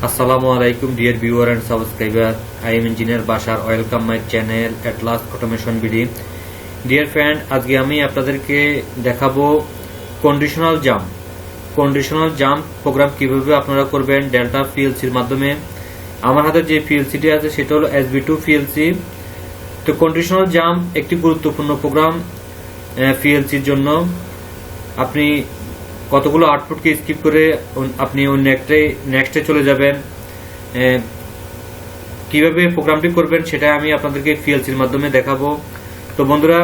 Assalamu alaikum dear viewer and subscriber. I am engineer Bashar. Welcome my channel at last automation BD. Dear friend, আজকে আমি আপনাদেরকে দেখাবো conditional jump. Conditional jump program কিভাবে আপনারা করবেন delta পিএলসির মাধ্যমে। আমার হাতে যে পিএলসিটি আছে সেটা হলো SB2 পিএলসি। তো কন্ডিশনাল জাম্প একটি গুরুত্বপূর্ণ প্রোগ্রাম পিএলসির জন্য। আপনি কতগুলো আউটপুটকে স্কিপ করে আপনি অন্য একটাই নেক্সটে চলে যাবেন। কিভাবে প্রোগ্রামটি করবেন সেটা আমি আপনাদেরকে পিএলসির মাধ্যমে দেখাবো। তো বন্ধুরা,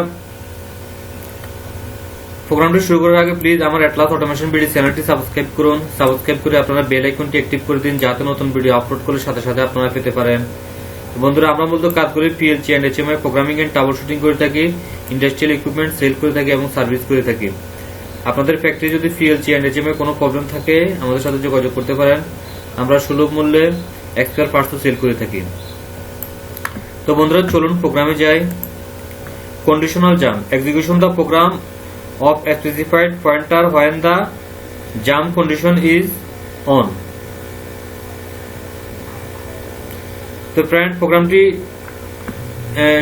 প্রোগ্রামটি শুরু করার আগে প্লিজ আমার অ্যাটলাস অটোমেশন বিডি চ্যানেলটি সাবস্ক্রাইব করুন। সাবস্ক্রাইব করে আপনারা বেল আইকনটি অ্যাক্টিভ করে দিন যাতে নতুন ভিডিও আপলোড করলে সাথে সাথে আপনারা পেতে পারেন। বন্ধুরা, আমরা মূলত কাজ করি PLC and HMI programming and troubleshooting করে থাকি, ইন্ডাস্ট্রিয়াল ইকুইপমেন্ট সেল করে থাকি এবং সার্ভিস করে থাকি। আপনাদের ফ্যাক্টরি যদি পিএলসি এন্ড HMI কোনো প্রবলেম থাকে আমাদের সাথে যোগাযোগ করতে পারেন। আমরা সুলভ মূল্যে এক্সপায়ার পার্টস সেল করে থাকি। তো বন্ধুরা, চলুন প্রোগ্রামে যাই। Conditional jump. Execution the program of a specified pointer when the jump condition is on. তো ফ্রেন্ড, প্রোগ্রামটি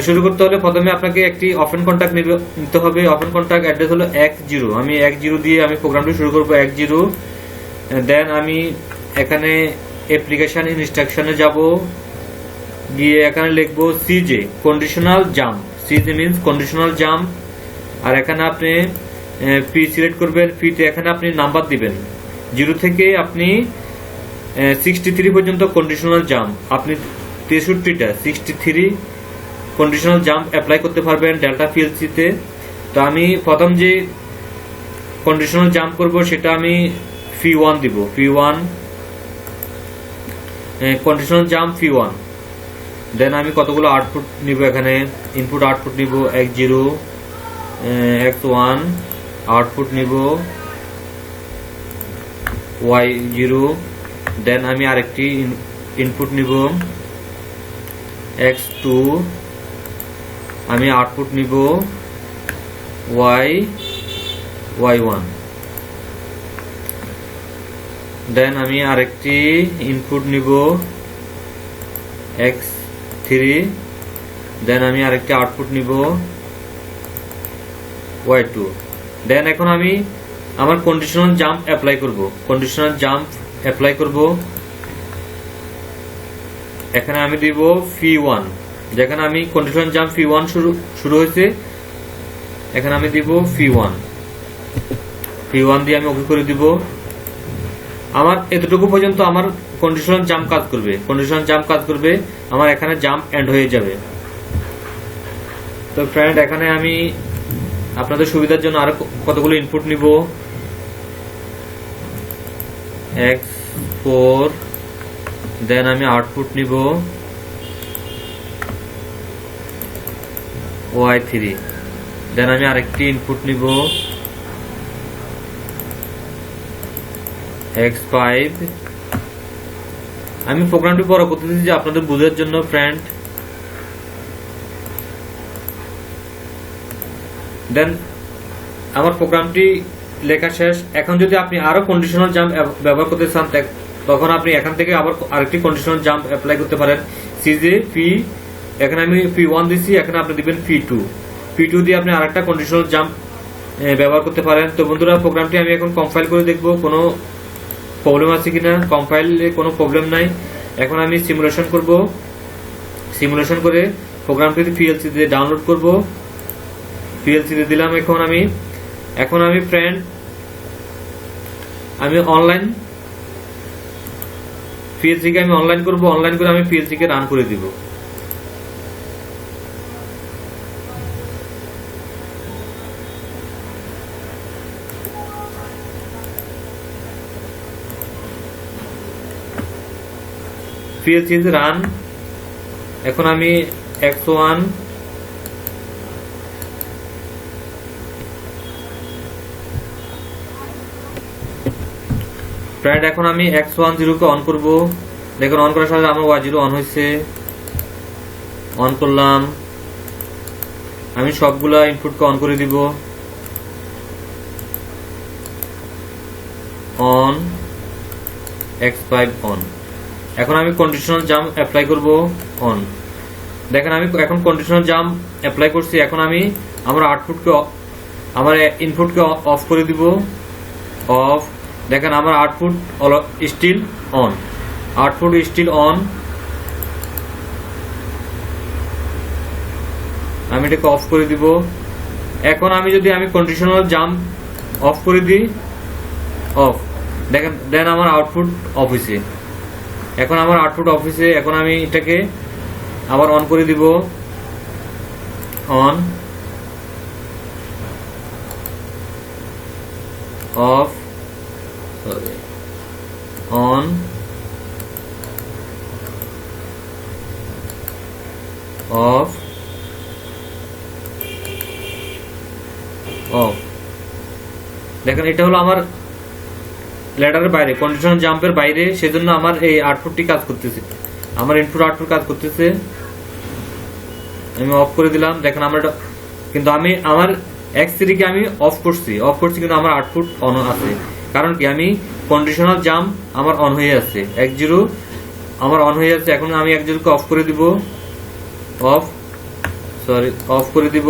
শুরু করতে হলে প্রথমে আপনাকে একটি ওপেন কন্টাক্ট নিতে হবে। ওপেন কন্টাক্ট অ্যাড্রেস হলো 10। আমি 10 দিয়ে আমি প্রোগ্রামটি শুরু করব 10। দেন আমি এখানে অ্যাপ্লিকেশন ইনস্ট্রাকশনে যাব, গিয়ে এখানে লিখবো CJ conditional jump. CJ means conditional jump. আর এখানে আপনি পি সিলেক্ট করবেন। পিতে এখানে আপনি নাম্বার দিবেন 0 থেকে আপনি 63 পর্যন্ত কন্ডিশনাল জাম্প। আপনি 63টা 63 কন্ডিশনাল জাম্প অ্যাপ্লাই করতে পারবেন ডেল্টা পিএলসিতে। তো আমি প্রথম যে কন্ডিশনাল জাম্প করব সেটা আমি P1 দিব। P1 conditional jump P1। দেন আমি কতগুলো আউটপুট নিব, এখানে ইনপুট আউটপুট নিব X0 X1, আউটপুট নিব Y0। দেন আমি আরেকটি ইনপুট নিব X2, আমি আউটপুট নিব Y1। দেন আমি আরেকটি ইনপুট নিব X3, দেন আমি আরেকটি আউটপুট নিব Y2। দেন এখন আমি আমার কন্ডিশনাল জাম্প অ্যাপ্লাই করব। কন্ডিশনাল জাম্প অ্যাপ্লাই করব, এখানে আমি দিব P1। যেখানে আমি কন্ডিশনাল জাম্প P1 শুরু হয়েছে এখানে আমি দিব P1 দিয়ে আমি ওকে করে দিব। আমার এতটুকু পর্যন্ত আমার কন্ডিশনাল জাম্প কাজ করবে। কন্ডিশনাল জাম্প কাজ করবে, আমার এখানে জাম্প এন্ড হয়ে যাবে। তো ফ্রেন্ড, এখানে আমি আপনাদের সুবিধার জন্য আরো কতগুলো ইনপুট নিব X4। দেন আমি আউটপুট নিব Y3। দেন আমি আরেকটি ইনপুট নিব X5। আমি প্রোগ্রামটি বড় করতে দিচ্ছি আপনাদের বোঝার জন্য ফ্রেন্ড। দেন আমার প্রোগ্রামটি লেখা শেষ। এখন যদি আপনি আরো কন্ডিশনাল জাম্প ব্যবহার করতে চান তখন আপনি এখান থেকে আবার আরেকটি কন্ডিশনাল জাম্প অ্যাপ্লাই করতে পারেন। CJ P, এখানে আমি P1 দিচ্ছি, এখানে আপনি দিবেন P2 দিয়ে আপনি আরেকটা কন্ডিশনাল জাম্প ব্যবহার করতে পারেন। তো বন্ধুরা, প্রোগ্রামটি আমি এখন কম্পাইল করে দেখব কোনো প্রবলেম আছে কিনা। কম্পাইলে কোনো প্রবলেম নাই। এখন আমি সিমুলেশন করব। সিমুলেশন করে প্রোগ্রামটি PLC দিয়ে ডাউনলোড করব। PLC দিয়ে দিলাম। এখন আমি ফ্রেন্ড আমি অনলাইন PLC কে আমি অনলাইন করব। অনলাইন করে আমি PLC কে রান করে দিব। PLC is run। এখন আমি X1 ফ্রেন্ড, এখন আমি X10 কে অন করব। দেখুন, অন করার সাথে আমার Y0 অন হয়েছে। অন করলাম, আমি সবগুলা ইনপুটকে অন করে দিব। on X5 on। এখন আমি কন্ডিশনাল জাম্প অ্যাপ্লাই করব অন। দেখেন আমি এখন কন্ডিশনাল জাম্প অ্যাপ্লাই করছি। এখন আমি আমার আউটপুটকে আমার ইনপুটকে অফ করে দিব, অফ। দেখেন আমার output still on, output still on. আমি এটাকে অফ করে দিব। এখন আমি যদি কন্ডিশনাল জাম্প অফ করে দিই, অফ, দেখেন দেন আমার আউটপুট অফিসে। এখন আমার আউটপুট অফিসে। এখন আমি এটাকে আবার অন করে দিব, on, of, sorry, on, of, of. দেখেন এটা হলো আমার ল্যাডারের বাইরে, কন্ডিশনাল জাম্পের বাইরে, সেজন্য আমার এই আউটপুটটি কাজ করতেছে, আমার ইনপুট আউটপুট কাজ করতেছে। আমি অফ করে দিলাম। দেখেন আমরা কিন্তু আমি আমার X3 কে আমি অফ করছি কিন্তু আমার আউটপুট অন আছে। কারণ কি, আমি কন্ডিশনাল জাম্প আমার অন হয়ে আছে, X0 আমার অন হয়ে আছে। এখন আমি X0 কে অফ করে দিব, অফ, সরি, অফ করে দিব,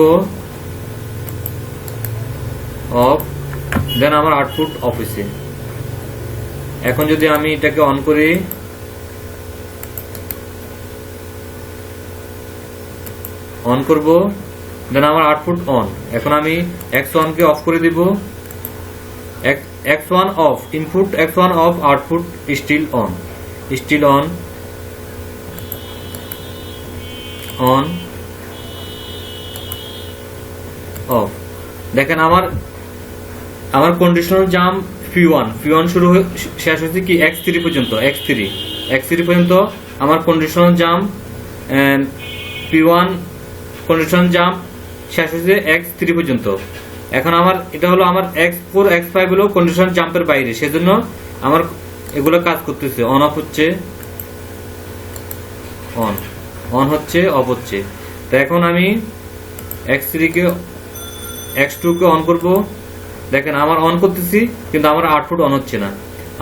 অফ, দেন আমার আউটপুট অফিসে। এখন যদি আমি এটাকে অন করি, অন করব, দেন আমার আউটপুট অন। এখন আমি X1 কে অফ করে দিব, X1 off, input X1 off, output still on, still on, on, off. দেখেন আমার কন্ডিশনাল জাম্প P1 শুরু হয়ে শেষ হয়েছে কি X3 পর্যন্ত, X3 পর্যন্ত আমার conditional jump P1 conditional jump শেষ হয়েছে X3 পর্যন্ত। এখন আমার এটা হলো আমার X4 X5 হলো কন্ডিশনাল জাম্পের বাইরে, সেজন্য আমার এগুলো কাজ করতেছে, অন অফ হচ্ছে, অন হচ্ছে, অফ হচ্ছে। তো এখন আমি X3 K X2 K on করব। দেখেন আমার অন করতেছি কিন্তু আমার আউটপুট অন হচ্ছে না।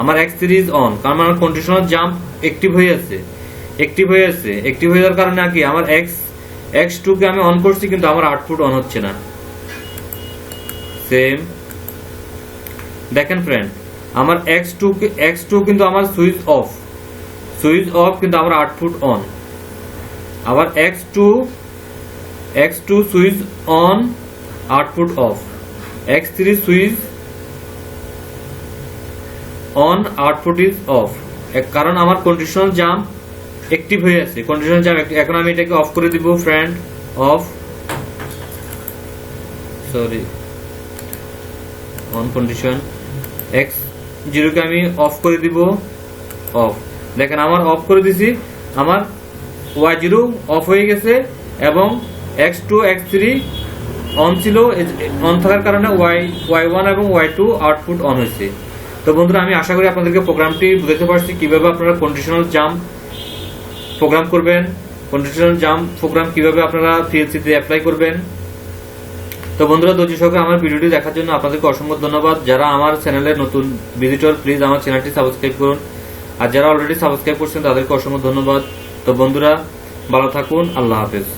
আমার X3 ইজ অন, কারণ আমার কন্ডিশনাল জাম্প অ্যাক্টিভ হয়ে আছে, অ্যাক্টিভ হয়ে যাওয়ার কারণে কি আমার X2 কে আমি অন করছি কিন্তু আমার আউটপুট অন হচ্ছে না। সেম দেখেন ফ্রেন্ড, আমার X2 কিন্তু আমার সুইচ অফ কিন্তু আমার আউটপুট অন। আবার X2 switch on, output of. X3 switch on, output is of, কারণ আমার কন্ডিশনাল জাম্প অ্যাক্টিভ হয়ে আছে, কন্ডিশনাল জাম্প। এখন আমি এটাকে অফ করে দিব friend, of, sorry, on condition. X0 কে আমি অফ করে দিব, অফ। দেখেন আমার অফ করে দিছি, আমার Y0 অফ হয়ে গেছে এবং X2 X3 অন ছিল, অন থাকার কারণে Y1 এবং Y2 আউটপুট অন হয়েছে। তো বন্ধুরা, আমি আশা করি আপনাদেরকে প্রোগ্রামটি বুঝাতে পারছি কিভাবে আপনারা কন্ডিশনাল জাম্প প্রোগ্রাম করবেন, কন্ডিশনাল জাম্প প্রোগ্রাম কিভাবে আপনারা PLC তে অ্যাপ্লাই করবেন। তো বন্ধুরা, ধৈর্য সহকারে আমার ভিডিওটি দেখার জন্য আপনাদেরকে অসংখ্য ধন্যবাদ। যারা আমার চ্যানেলের নতুন ভিজিটর, প্লিজ আমার চ্যানেলটি সাবস্ক্রাইব করুন, আর যারা অলরেডি সাবস্ক্রাইব করছেন তাদেরকে অসংখ্য ধন্যবাদ। তো বন্ধুরা, ভালো থাকুন, আল্লাহ হাফেজ।